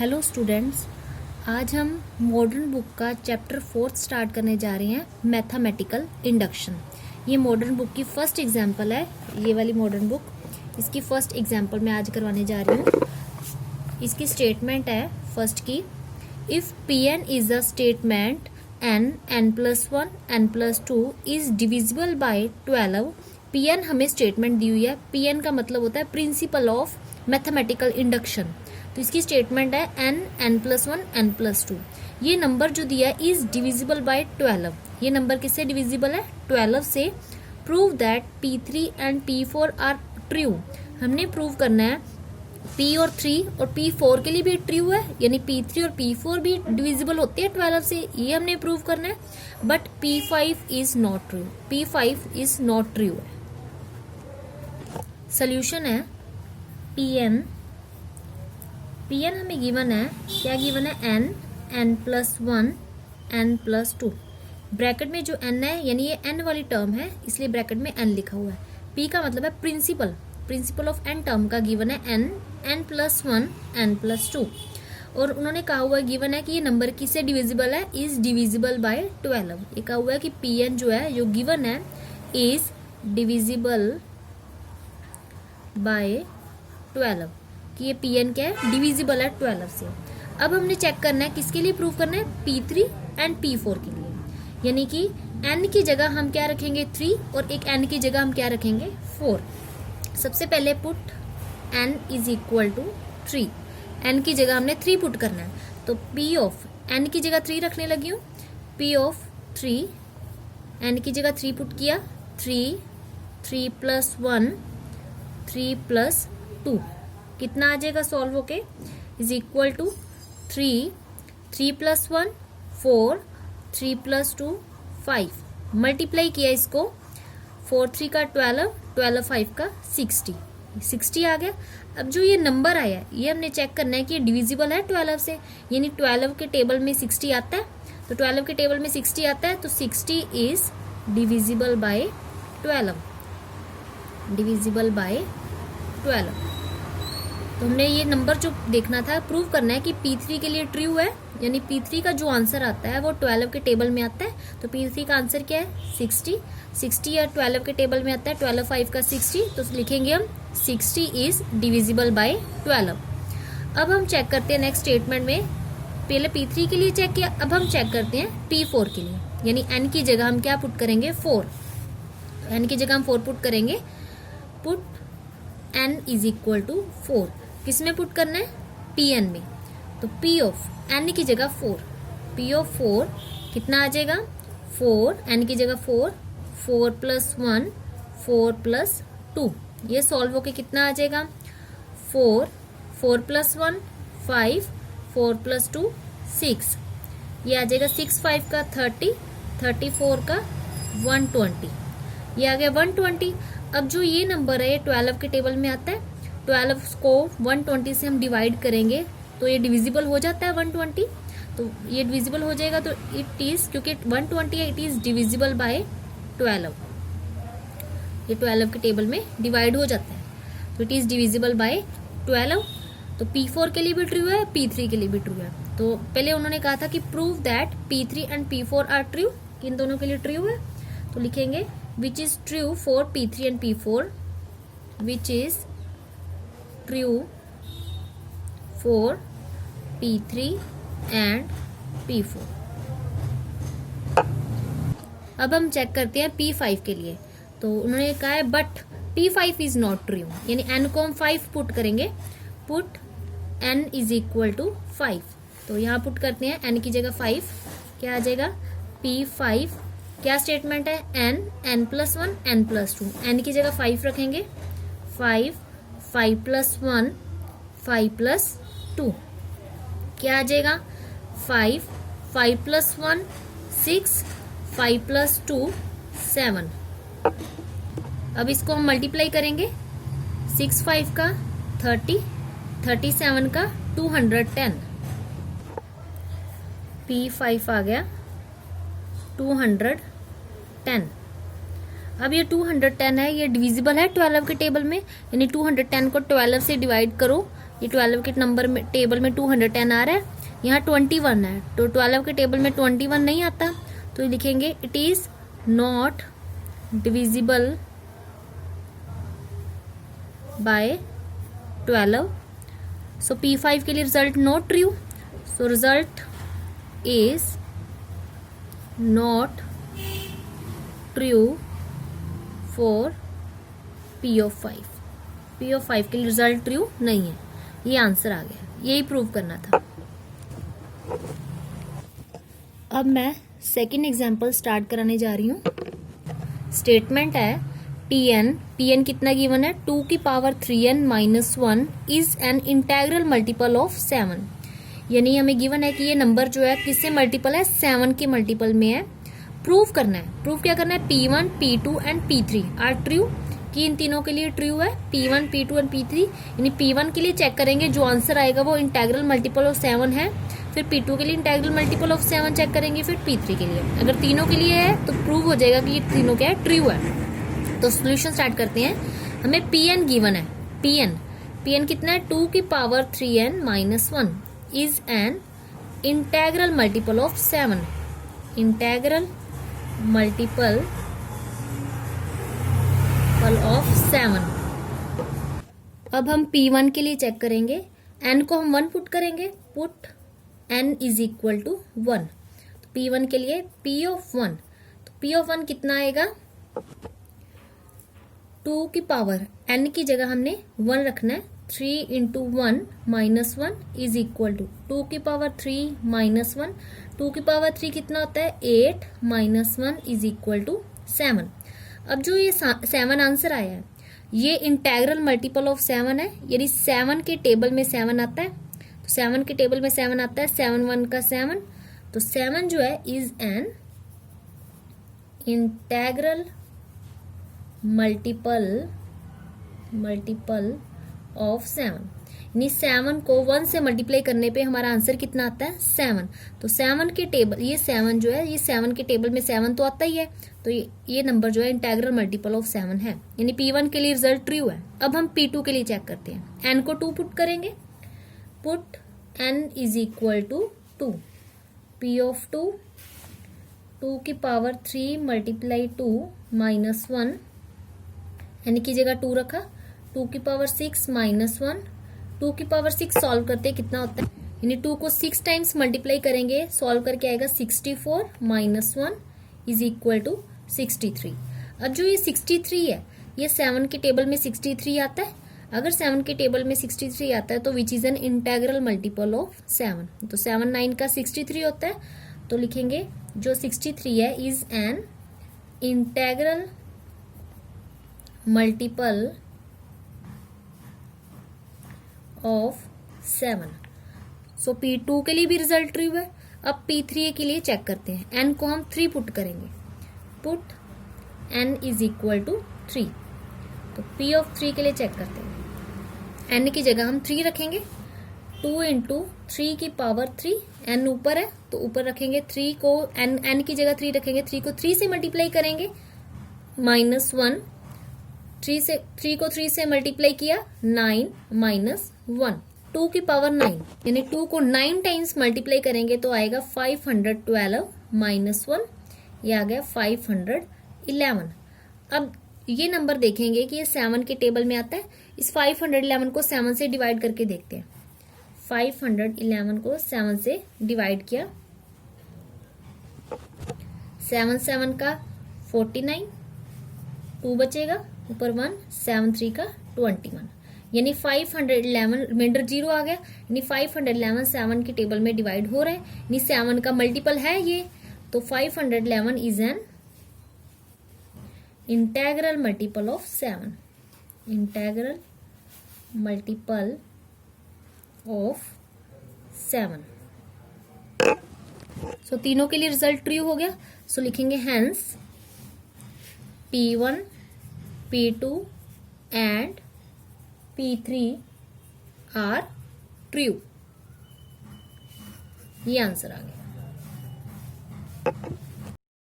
Hello students, आज हम modern book का चैप्टर 4 स्टार्ट करने जा रहे हैं, मैथमेटिकल इंडक्शन। ये मॉडर्न बुक की फर्स्ट एग्जांपल है, ये वाली मॉडर्न बुक। इसकी फर्स्ट एग्जांपल मैं आज करवाने जा रही हूँ। इसकी स्टेटमेंट है फर्स्ट की, if P N is a statement n+1 n+2 is divisible by 12। P N हमें स्टेटमेंट दी हुई है। पी एन का मतलब होता है प्रिंसिपल ऑफ मैथमेटिकल इंडक्शन। तो इसकी स्टेटमेंट है n+1 n+2। ये नंबर जो दिया है इज डिविजिबल बाय 12। ये नंबर किससे डिविजिबल है? 12 से। Prove that P3 and P4 are true. हमने प्रूव करना है P और 3 और P4 के लिए भी ट्रू है, यानी P3 और P4 भी डिविजिबल होते हैं 12 से, ये हमने प्रूव करना है। But P5 is not true. P5 is not true है। सोल्यूशन है Pn हमें गिवन है, क्या गिवन है? n+1 n+2। ब्रैकेट में जो n है, यानी ये n वाली टर्म है, इसलिए ब्रैकेट में n लिखा हुआ है। P का मतलब है प्रिंसिपल ऑफ n टर्म का गिवन है n+1 n+2। और उन्होंने कहा हुआ गिवन है कि ये नंबर किससे डिविजिबल है? Is divisible by 12। ये कहा हुआ है कि Pn जो है, जो गिवन है, इज डिविजिबल बाय 12, कि ये Pn क्या है? डिविजिबल है 12 से। अब हमने चेक करना है, किसके लिए प्रूव करना है? P3 एंड P4 के लिए, यानी कि n की जगह हम क्या रखेंगे? 3, और एक n की जगह हम क्या रखेंगे? 4। सबसे पहले put n is equal to 3। n की जगह हमने 3 पुट करना है, तो P ऑफ n की जगह 3 रखने लगी हूँ। P ऑफ 3, n की जगह 3 पुट किया, 3 + 1 3 + 2 कितना आ जाएगा सॉल्व होके? Is equal to 3 + 1 4 3 + 2 5। मल्टीप्लाई किया इसको, 4 3 का 12 12 5 का 60 आ गया। अब जो ये नंबर आया है, ये हमने चेक करना है कि ये डिविजिबल है 12 से, यानी 12 के टेबल में 60 आता है। तो 12 के टेबल में 60 आता है, तो 60 is divisible by 12। Divisible by 12। तो हमने ये नंबर जो देखना था, प्रूव करना है कि P3 के लिए ट्रू है, यानी P3 का जो आंसर आता है वो 12 के टेबल में आता है। तो P3 का आंसर क्या है? 60 या 12 के टेबल में आता है, 12 5 का 60, तो लिखेंगे हम 60 इज डिविजिबल बाय 12। अब हम चेक करते हैं नेक्स्ट स्टेटमेंट में। पहले P3 के लिए चेक किया, अब हम चेक करते हैं P4 के लिए, यानी n की जगह हम क्या पुट करेंगे? 4। n की जगह हम 4 पुट करेंगे। Put n is equal to 4। किस में पुट करना है? Pn में। तो P ऑफ n की जगह 4, P ऑफ 4 कितना आ जाएगा? 4, n की जगह 4 + 1 4 + 2। ये सॉल्व होके कितना आ जाएगा? 4 + 1 5 4 + 2 6। ये आ जाएगा 6 5 का 30 34 का 120। ये आ गया 120। अब जो ये नंबर है, ये 12 के टेबल में आता है। 12 को 120 से हम डिवाइड करेंगे तो ये डिविजिबल हो जाता है 120। तो ये डिविजिबल हो जाएगा, तो इट इज, क्योंकि 120 है, इट इज डिविजिबल बाय 12। ये 12 के टेबल में डिवाइड हो जाता है, तो इट इज डिविजिबल बाय 12। तो P4 के लिए भी ट्रू है, P3 के लिए भी ट्रू है। तो पहले उन्होंने कहा था कि prove that P3 and P4 are true, कि इन दोनों के लिए ट्रू है। तो लिखेंगे which is true for P3 and P4, which is true for P3 and P4। अब हम चेक करते हैं P5 के लिए। तो उन्होंने कहा है but P5 is not true, यानी n को हम 5 पुट करेंगे। Put n is equal to 5। तो यहाँ पुट करते हैं n की जगह 5, क्या आ जाएगा? P5 क्या स्टेटमेंट है? n+1 n+2। n की जगह 5 रखेंगे, 5 + 1 5 + 2 क्या आ जाएगा? 5 + 1 6 5 + 2 7। अब इसको हम मल्टीप्लाई करेंगे, 6 5 का 30 37 का 210। P5 आ गया 210। अब ये 210 है, ये डिविजिबल है 12 के टेबल में, यानी 210 को 12 से डिवाइड करो, ये 12 के नंबर में टेबल में 210 आ रहा है, यहाँ 21 है, तो 12 के टेबल में 21 नहीं आता, तो लिखेंगे it is not divisible by 12। So P5 के लिए result not true, so result is not true for P5। P5 के लिए रिजल्ट ट्रू नहीं है, ये आंसर आ गया, यही प्रूव करना था। अब मैं सेकेंड एग्जाम्पल स्टार्ट कराने जा रही हूँ। स्टेटमेंट है Pn कितना गिवन है, 2 की power 3n minus 1 is an integral multiple of 7। यानी हमें गिवन है कि ये नंबर जो है किससे मल्टीपल है, 7 के मल्टीपल में है। प्रूव करना है, प्रूव क्या करना है, P1 P2 and P3 are true, कि इन तीनों के लिए ट्रू है, P1 P2 एंड P3। यानी P1 के लिए चेक करेंगे, जो आंसर आएगा वो इंटेग्रल मल्टीपल ऑफ 7 है, फिर P2 के लिए इंटेग्रल मल्टीपल ऑफ 7 चेक करेंगे, फिर P3 के लिए। अगर तीनों के लिए है तो प्रूव हो जाएगा कि ये तीनों क्या है, ट्रू है। तो सोल्यूशन स्टार्ट करते हैं। हमें Pn गिवन है, Pn कितना है, 2 की power 3n minus 1 is an integral multiple of 7, integral multiple of 7। अब हम P1 के लिए चेक करेंगे, n को हम 1 पुट करेंगे, put n is equal to 1। तो P1 के लिए P ऑफ 1, तो P ऑफ 1 कितना आएगा, 2 की पावर n की जगह हमने 1 रखना है, 3 into 1 minus 1 is equal to 2 की पावर 3 माइनस 1। 2 की पावर 3 कितना होता है, 8 माइनस 1 इज इक्वल टू 7। अब जो ये 7 आंसर आया है, ये इंटेग्रल मल्टीपल ऑफ 7 है, यानी 7 के टेबल में 7 आता है, तो 7 के टेबल में 7 आता है, 7 1 का 7, तो 7 जो है is an integral multiple of 7। यानी 7 को 1 से मल्टीप्लाई करने पे हमारा आंसर कितना आता है, 7। तो 7 के टेबल, ये 7 जो है, ये 7 के टेबल में 7 तो आता ही है, तो ये नंबर जो है इंटेग्रल मल्टीपल ऑफ 7 है, यानी P1 के लिए रिजल्ट ट्रू है। अब हम P2 के लिए चेक करते हैं, n को 2 पुट करेंगे, put n is equal to 2, P of 2, 2 की पावर 3 मल्टीप्लाई 2 माइनस 1, यानी की जगह 2 रखा, 2 की पावर 6 माइनस 1, 2 की पावर 6 सॉल्व करते कितना होता है, यानी 2 को 6 टाइम्स मल्टीप्लाई करेंगे, सॉल्व करके आएगा 64 माइनस 1 इज इक्वल टू 63। अब जो ये 63 है, ये 7 के टेबल में 63 आता है। अगर 7 के टेबल में 63 आता है तो which is an integral multiple of 7, तो 7 9 का 63 होता है, तो लिखेंगे जो 63 है is an integral multiple of 7। So P2 के लिए भी रिजल्ट ट्रू है। अब P3 के लिए चेक करते हैं, n को हम 3 पुट करेंगे, put n is equal to 3। तो P ऑफ 3 के लिए चेक करते हैं, n की जगह हम 3 रखेंगे, 2 इंटू 3 की पावर 3, n ऊपर है तो ऊपर रखेंगे, 3 को n की जगह 3 रखेंगे, 3 को 3 से मल्टीप्लाई करेंगे, माइनस 1, 3 को 3 से मल्टीप्लाई किया, 9 माइनस 1, 2 की पावर 9, यानी 2 को 9 टाइम्स मल्टीप्लाई करेंगे तो आएगा 512 माइनस 1, ये आ गया 511। अब ये नंबर देखेंगे कि ये 7 के टेबल में आता है, इस 511 को 7 से डिवाइड करके देखते हैं। 511 को 7 से डिवाइड किया, 7 7 का 49, 2 बचेगा, ऊपर 1, 7 3 का 21, यानी 511 रिमाइंडर 0 आ गया, यानी 511 7 के टेबल में डिवाइड हो रहा है, यानी 7 का मल्टीपल है ये, तो 511 is an integral multiple of 7, integral multiple of 7। सो तीनों के लिए रिजल्ट ट्रू हो गया, सो लिखेंगे hence P1 P2 and P3 are true। ये आंसर आ गया।